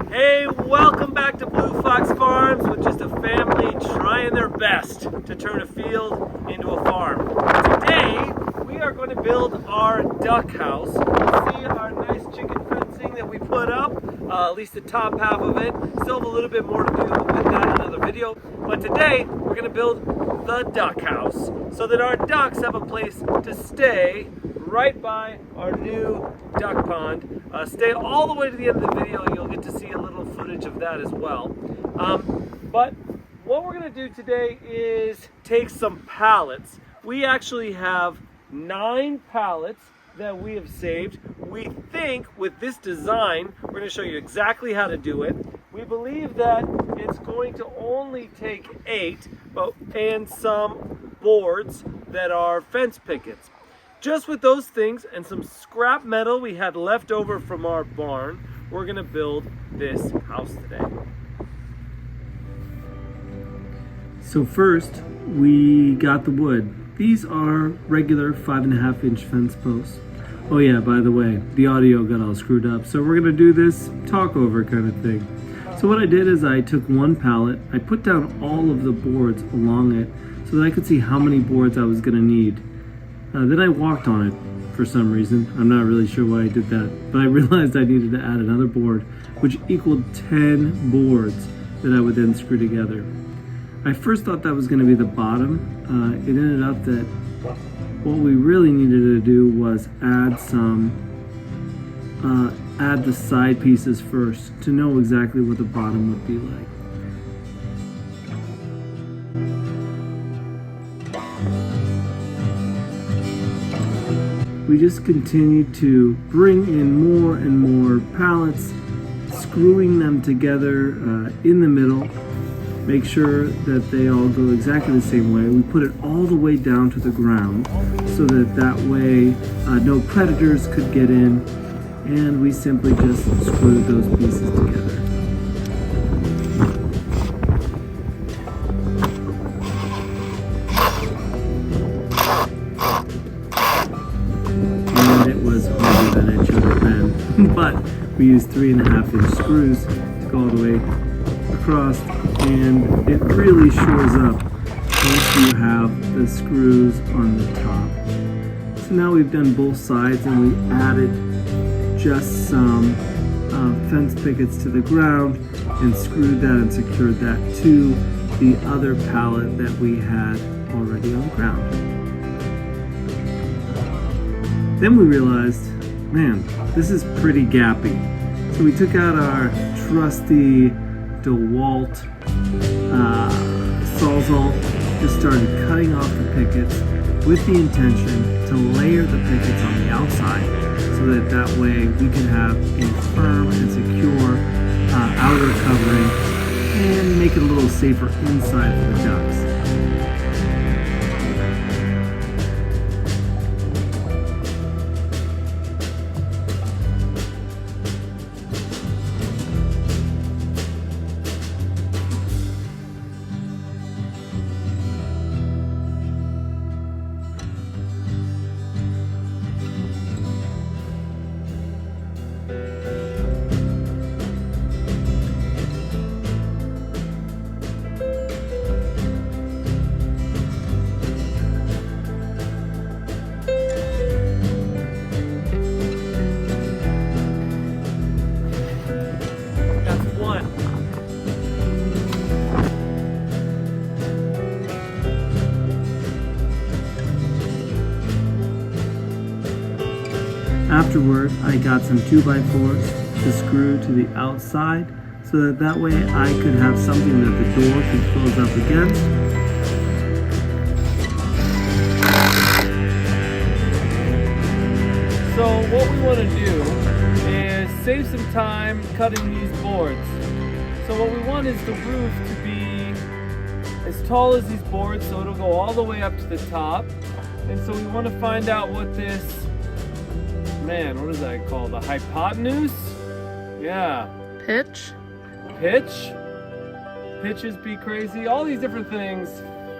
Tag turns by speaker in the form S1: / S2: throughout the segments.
S1: Hey, welcome back to Blue Fox Farms with just a family trying their best to turn a field into a farm. Today, we are going to build our duck house. See our nice chicken fencing that we put up, at least the top half of it. Still have a little bit more to do with that in another video. But today, we're going to build the duck house so that our ducks have a place to stay right by our new duck pond. Stay all the way to the end of the video and you'll get to see a little footage of that as well. But what we're going to do today is take some pallets. We actually have 9 pallets that we have saved. We think with this design, we're going to show you exactly how to do it. We believe that it's going to only take 8 and some boards that are fence pickets. Just with those things and some scrap metal we had left over from our barn, we're going to build this house today.
S2: So first, we got the wood. These are regular 5.5-inch fence posts. Oh yeah, by the way, the audio got all screwed up, so we're going to do this talk over kind of thing. So what I did is I took one pallet, I put down all of the boards along it so that I could see how many boards I was going to need. Then I walked on it for some reason. I'm not really sure why I did that, but I realized I needed to add another board, which equaled 10 boards that I would then screw together. I first thought that was going to be the bottom. It ended up that what we really needed to do was add the side pieces first to know exactly what the bottom would be like. We just continued to bring in more and more pallets, screwing them together in the middle. Make sure that they all go exactly the same way. We put it all the way down to the ground so that way no predators could get in, and we simply just screwed those pieces together. But we used 3.5-inch screws to go all the way across, and it really shores up once you have the screws on the top. So now we've done both sides and we added just some fence pickets to the ground and screwed that and secured that to the other pallet that we had already on the ground. Then we realized, man, this is pretty gappy. So we took out our trusty DeWalt Sawzall, just started cutting off the pickets with the intention to layer the pickets on the outside so that way we can have a firm and secure outer covering and make it a little safer inside for the ducks. Afterward, I got some 2x4s to screw to the outside so that way I could have something that the door could close up against.
S1: So what we want to do is save some time cutting these boards. So what we want is the roof to be as tall as these boards, so it'll go all the way up to the top. And so we want to find out what this, man, what is that called? The hypotenuse? Yeah.
S3: Pitch?
S1: Pitches be crazy. All these different things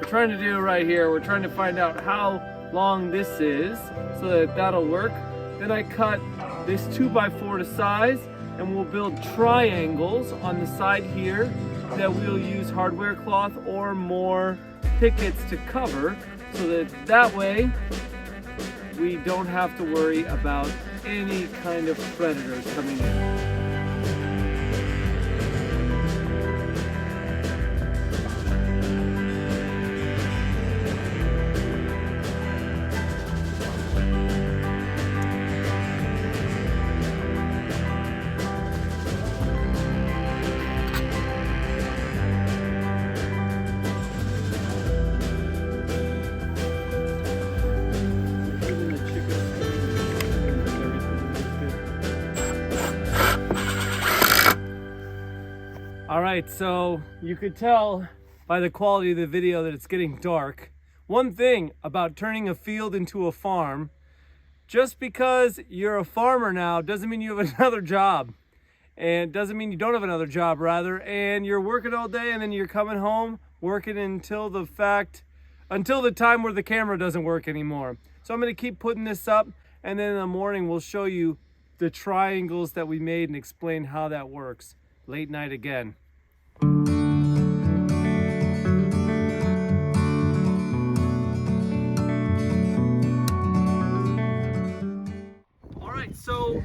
S1: we're trying to do right here. We're trying to find out how long this is so that that'll work. Then I cut this 2x4 to size, and we'll build triangles on the side here that we'll use hardware cloth or more pickets to cover, so that way we don't have to worry about any kind of predators coming in. All right, so you could tell by the quality of the video that it's getting dark. One thing about turning a field into a farm, just because you're a farmer now doesn't mean you have another job. And doesn't mean you don't have another job, rather. And you're working all day and then you're coming home working until the time where the camera doesn't work anymore. So I'm gonna keep putting this up, and then in the morning we'll show you the triangles that we made and explain how that works. Late night again. All right, so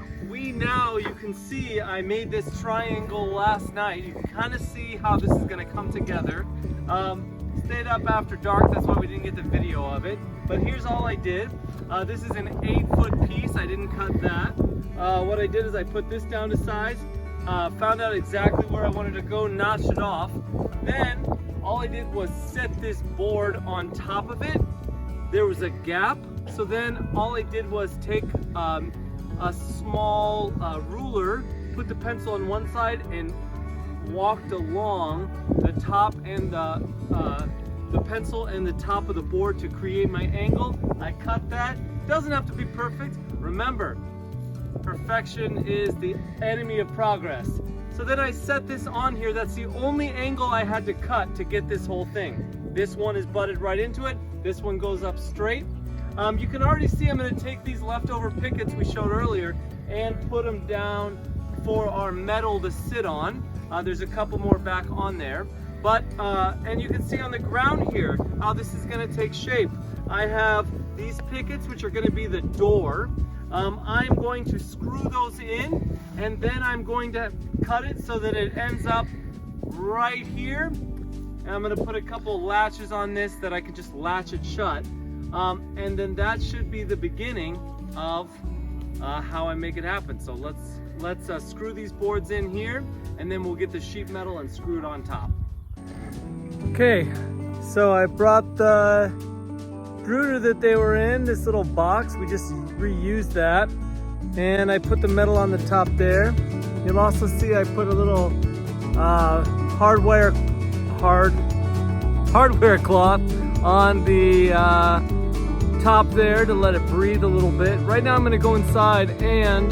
S1: you can see I made this triangle last night. You can kind of see how this is going to come together. Stayed up after dark, that's why we didn't get the video of it. But here's all I did. This is an 8-foot piece. I didn't cut that. What I did is I put this down to size. Found out exactly where I wanted to go, notched it off. Then all I did was set this board on top of it. There was a gap, so then all I did was take a small ruler, put the pencil on one side, and walked along the top and the pencil and the top of the board to create my angle. I cut that. Doesn't have to be perfect. Remember, perfection is the enemy of progress. So then I set this on here. That's the only angle I had to cut to get this whole thing. This one is butted right into it. This one goes up straight. You can already see I'm going to take these leftover pickets we showed earlier and put them down for our metal to sit on. There's a couple more back on there. But, and you can see on the ground here how this is going to take shape. I have these pickets, which are going to be the door. I'm going to screw those in, and then I'm going to cut it so that it ends up right here. And I'm going to put a couple latches on this that I can just latch it shut. And then that should be the beginning of how I make it happen. So let's screw these boards in here, and then we'll get the sheet metal and screw it on top. Okay, so I brought the extruder that they were in, this little box. We just reused that, and I put the metal on the top there. You'll also see I put a little hardware cloth on the top there to let it breathe a little bit. Right now I'm going to go inside and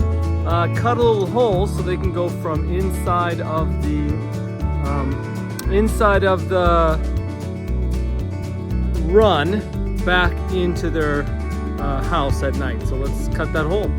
S1: cut a little hole so they can go from inside of the run back into their house at night. So let's cut that hole.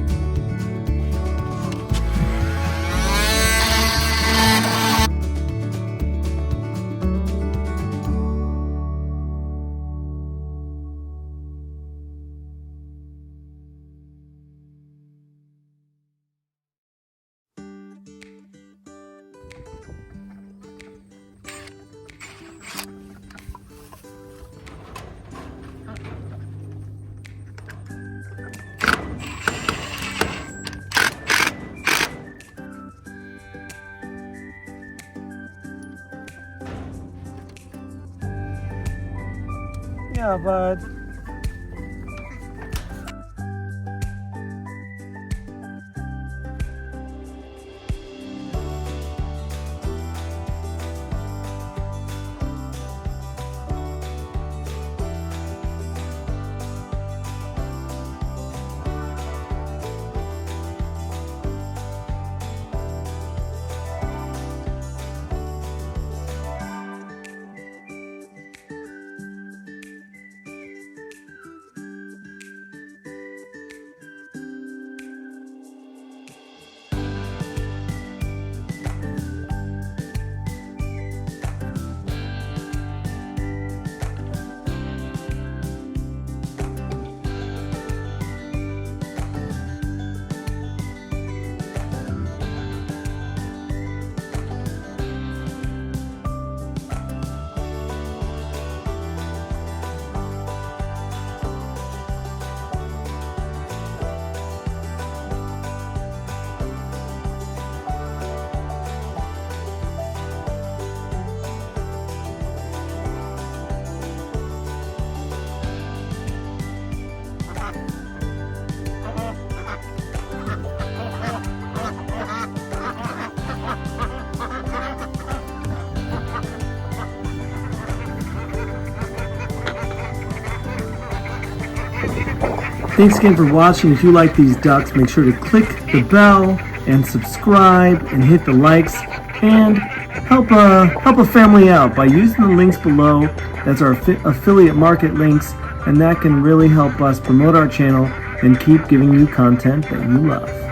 S1: Yeah, bud.
S2: Thanks again for watching. If you like these ducks, make sure to click the bell and subscribe and hit the likes and help a family out by using the links below. That's our affiliate market links, and that can really help us promote our channel and keep giving you content that you love.